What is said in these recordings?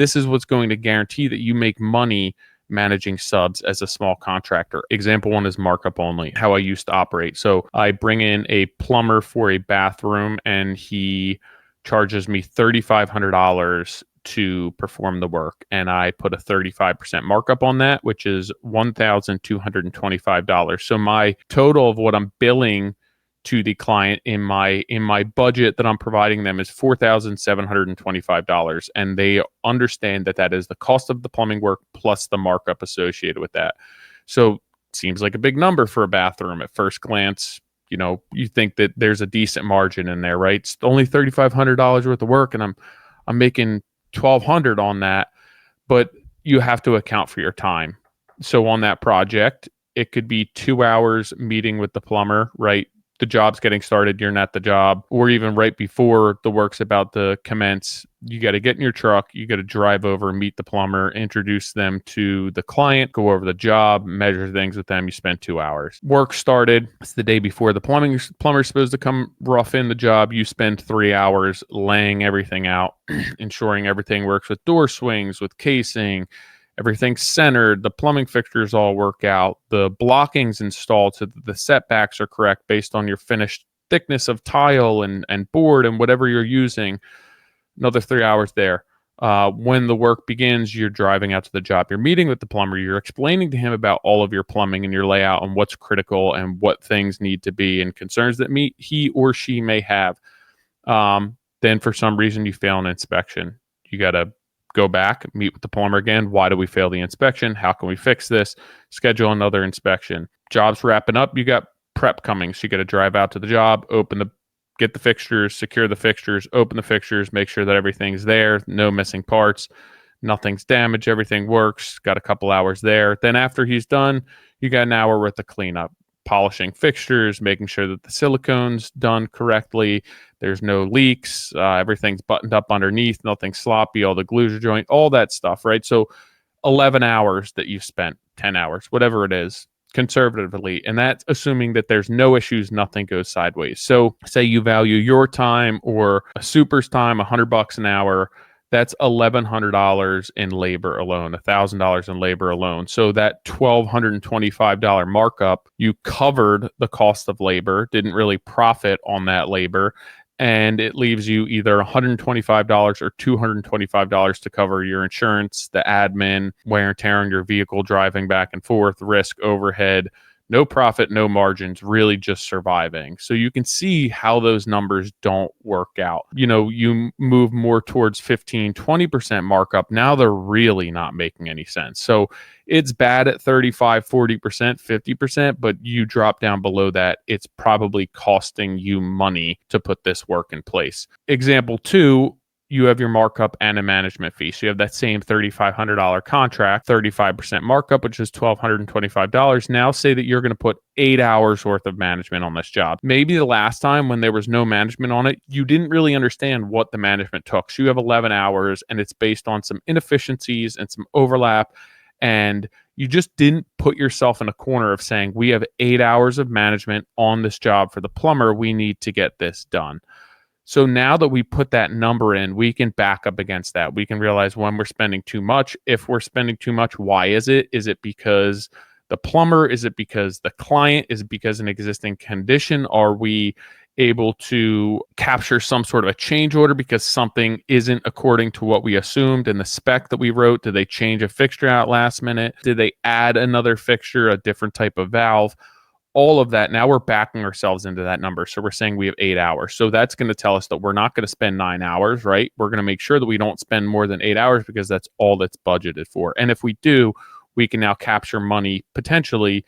This is what's going to guarantee that you make money managing subs as a small contractor. Example one is markup only, how I used to operate. So I bring in a plumber for a bathroom and he charges me $3,500 to perform the work. And I put a 35% markup on that, which is $1,225. So my total of what I'm billing to the client in my budget that I'm providing them is $4,725, and they understand that that is the cost of the plumbing work plus the markup associated with that. So seems like a big number for a bathroom at first glance. You know, you think that there's a decent margin in there, right? It's only $3,500 worth of work, and I'm making $1,200 on that, but you have to account for your time. So on that project, it could be 2 hours meeting with the plumber, right? The job's getting started, you're not the job, or even right before the work's about to commence, you got to get in your truck, you got to drive over, meet the plumber, introduce them to the client, go over the job, measure things with them. You spend 2 hours. Work started. It's the day before the plumber's supposed to come rough in the job. You spend 3 hours laying everything out, ensuring everything works with door swings, with casing, everything's centered, the plumbing fixtures all work out, the blocking's installed so that the setbacks are correct based on your finished thickness of tile and board and whatever you're using. Another 3 hours there. When the work begins, you're driving out to the job. You're meeting with the plumber. You're explaining to him about all of your plumbing and your layout and what's critical and what things need to be and concerns that he or she may have. Then for some reason you fail an inspection. You got to go back, meet with the plumber again. Why do we fail the inspection? How can we fix this? Schedule another inspection. Job's wrapping up. You got prep coming. So you got to drive out to the job, get the fixtures, secure the fixtures, open the fixtures, make sure that everything's there, no missing parts, nothing's damaged, everything works. Got a couple hours there. Then after he's done, you got an hour worth of cleanup, polishing fixtures, making sure that the silicone's done correctly, there's no leaks, everything's buttoned up underneath, nothing's sloppy, all the glues are joint, all that stuff, right? So 11 hours that you've spent, 10 hours, whatever it is, conservatively, and that's assuming that there's no issues, nothing goes sideways. So say you value your time or a super's time, $100 an hour, that's $1,100 in labor alone, $1,000 in labor alone. So that $1,225 markup, you covered the cost of labor, didn't really profit on that labor, and it leaves you either $125 or $225 to cover your insurance, the admin, wear and tear on your vehicle, driving back and forth, risk, overhead, no profit, no margins, really just surviving. So you can see how those numbers don't work out. You know, you move more towards 15, 20% markup. Now they're really not making any sense. So it's bad at 35, 40%, 50%, but you drop down below that, it's probably costing you money to put this work in place. Example two, you have your markup and a management fee. So you have that same $3,500 contract, 35% markup, which is $1,225. Now say that you're going to put 8 hours worth of management on this job. Maybe the last time when there was no management on it, you didn't really understand what the management took. So you have 11 hours and it's based on some inefficiencies and some overlap. And you just didn't put yourself in a corner of saying, we have 8 hours of management on this job for the plumber. We need to get this done. So now that we put that number in, we can back up against that. We can realize when we're spending too much. If we're spending too much, why is it? Is it because the plumber? Is it because the client? Is it because an existing condition? Are we able to capture some sort of a change order because something isn't according to what we assumed in the spec that we wrote? Did they change a fixture out last minute? Did they add another fixture, a different type of valve? All of that, now we're backing ourselves into that number. So we're saying we have 8 hours. So that's going to tell us that we're not going to spend 9 hours, right? We're going to make sure that we don't spend more than 8 hours because that's all that's budgeted for. And if we do, we can now capture money potentially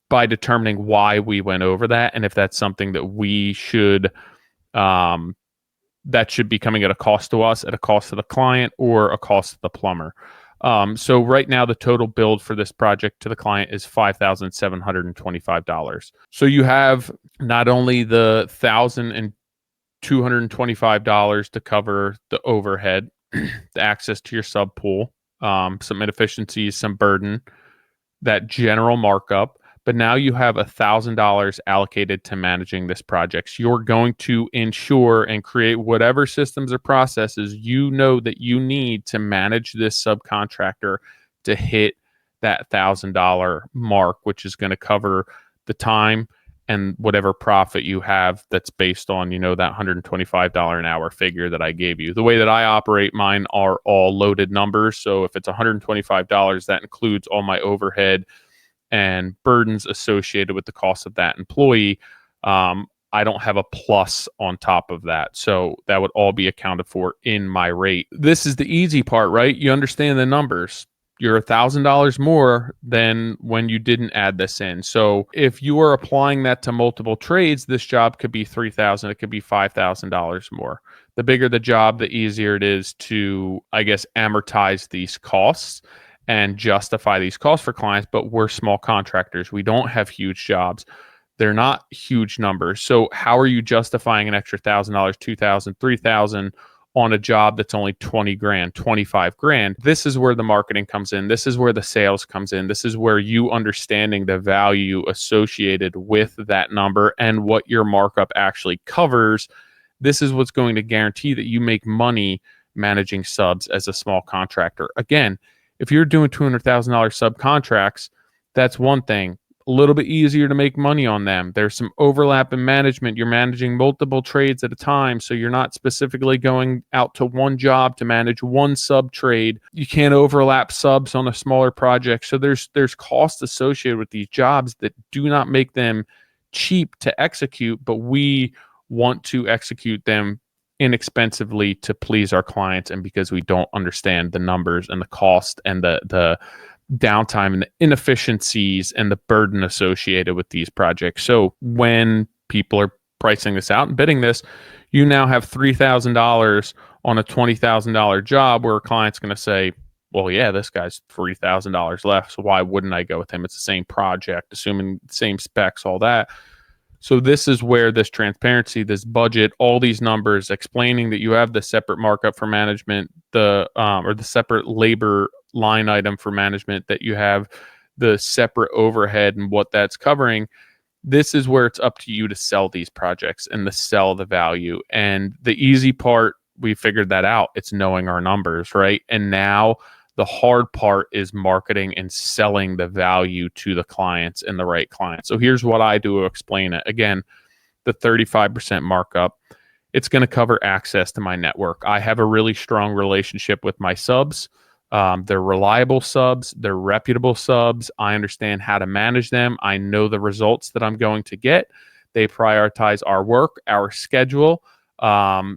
by determining why we went over that. And if that's something that we should, that should be coming at a cost to us, at a cost to the client, or a cost to the plumber. So right now, the total build for this project to the client is $5,725. So you have not only the $1,225 to cover the overhead, the access to your sub pool, some inefficiencies, some burden, that general markup, but now you have $1,000 allocated to managing this project. So you're going to ensure and create whatever systems or processes you know that you need to manage this subcontractor to hit that $1,000 mark, which is going to cover the time and whatever profit you have that's based on, that $125 an hour figure that I gave you. The way that I operate mine are all loaded numbers. So if it's $125, that includes all my overhead and burdens associated with the cost of that employee. I don't have a plus on top of that. So that would all be accounted for in my rate. This is the easy part, right? You understand the numbers. You're $1,000 more than when you didn't add this in. So if you are applying that to multiple trades, this job could be $3,000. It could be $5,000 more. The bigger the job, the easier it is to, I guess, amortize these costs and justify these costs for clients. But we're small contractors. We don't have huge jobs. They're not huge numbers. So how are you justifying an extra $1,000, $2,000, $3,000 on a job that's only 20 grand, 25 grand? This is where the marketing comes in. This is where the sales comes in. This is where you understanding the value associated with that number and what your markup actually covers. This is what's going to guarantee that you make money managing subs as a small contractor. Again, if you're doing $200,000 subcontracts, that's one thing. A little bit easier to make money on them. There's some overlap in management. You're managing multiple trades at a time, so you're not specifically going out to one job to manage one sub trade. You can't overlap subs on a smaller project. So there's costs associated with these jobs that do not make them cheap to execute, but we want to execute them inexpensively to please our clients, and because we don't understand the numbers and the cost and the downtime and the inefficiencies and the burden associated with these projects. So when people are pricing this out and bidding this, you now have $3,000 on a $20,000 job where a client's going to say, well, yeah, this guy's $3,000 left, so why wouldn't I go with him? It's the same project, assuming same specs, all that. So this is where this transparency, this budget, all these numbers explaining that you have the separate markup for management, the separate labor line item for management, that you have the separate overhead and what that's covering. This is where it's up to you to sell these projects and to sell the value. And the easy part, we figured that out. It's knowing our numbers, right? And now the hard part is marketing and selling the value to the clients and the right clients. So here's what I do to explain it. Again, the 35% markup, it's going to cover access to my network. I have a really strong relationship with my subs. They're reliable subs. They're reputable subs. I understand how to manage them. I know the results that I'm going to get. They prioritize our work, our schedule. I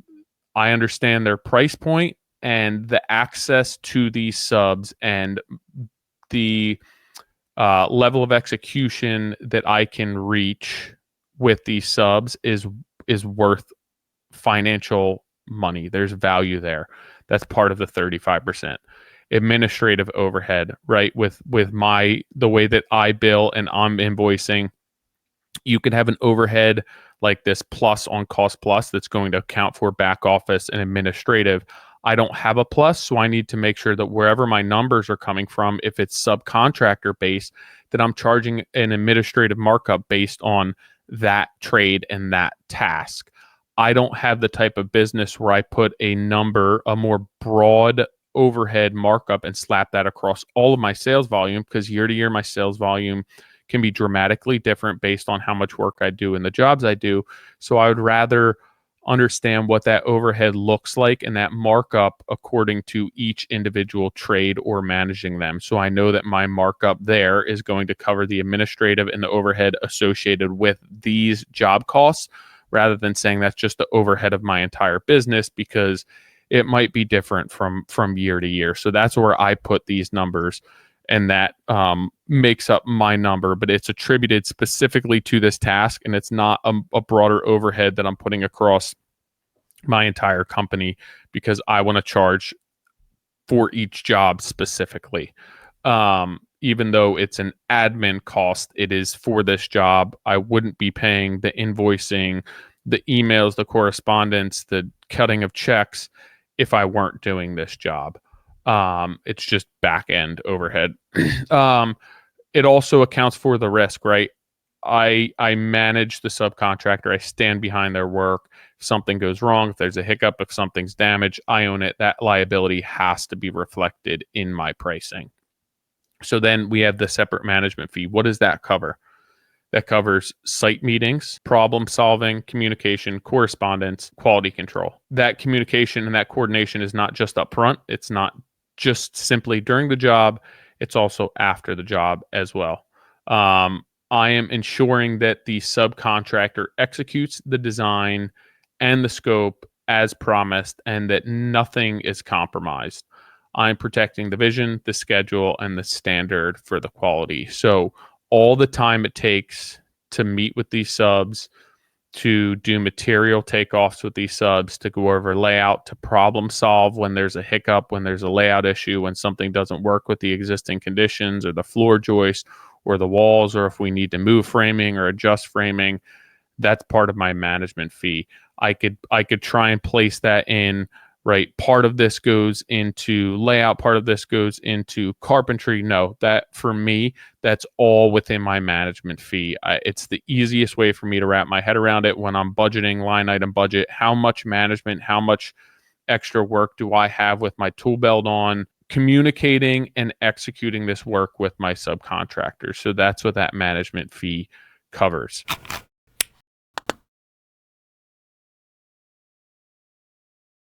understand their price point and the access to these subs and the level of execution that I can reach with these subs is worth financial money. There's value there. That's part of the 35%. Administrative overhead, right? With the way that I bill and I'm invoicing, you could have an overhead like this plus on cost plus that's going to account for back office and administrative. I don't have a plus, so I need to make sure that wherever my numbers are coming from, if it's subcontractor based, that I'm charging an administrative markup based on that trade and that task. I don't have the type of business where I put a number, a more broad overhead markup, and slap that across all of my sales volume, because year to year my sales volume can be dramatically different based on how much work I do and the jobs I do. So I would rather understand what that overhead looks like and that markup according to each individual trade or managing them. So I know that my markup there is going to cover the administrative and the overhead associated with these job costs, rather than saying that's just the overhead of my entire business, because it might be different from year to year. So that's where I put these numbers, and that makes up my number, but it's attributed specifically to this task, and it's not a broader overhead that I'm putting across my entire company, because I want to charge for each job specifically. Even though it's an admin cost, it is for this job. I wouldn't be paying the invoicing, the emails, the correspondence, the cutting of checks if I weren't doing this job. It's just back end overhead. it also accounts for the risk, right? I manage the subcontractor. I stand behind their work. If something goes wrong, if there's a hiccup, if something's damaged, I own it. That liability has to be reflected in my pricing. So then we have the separate management fee. What does that cover? That covers site meetings, problem solving, communication, correspondence, quality control. That communication and that coordination is not just up front. It's not just simply during the job. It's also after the job as well. I am ensuring that the subcontractor executes the design and the scope as promised and that nothing is compromised. I'm protecting the vision, the schedule, and the standard for the quality. So all the time it takes to meet with these subs, to do material takeoffs with these subs, to go over layout, to problem solve when there's a hiccup, when there's a layout issue, when something doesn't work with the existing conditions or the floor joist or the walls, or if we need to move framing or adjust framing. That's part of my management fee. I could try and place that in, right? Part of this goes into layout, part of this goes into carpentry. No, that for me, that's all within my management fee. It's the easiest way for me to wrap my head around it when I'm budgeting, line item budget. How much management, how much extra work do I have with my tool belt on, communicating and executing this work with my subcontractors? So that's what that management fee covers.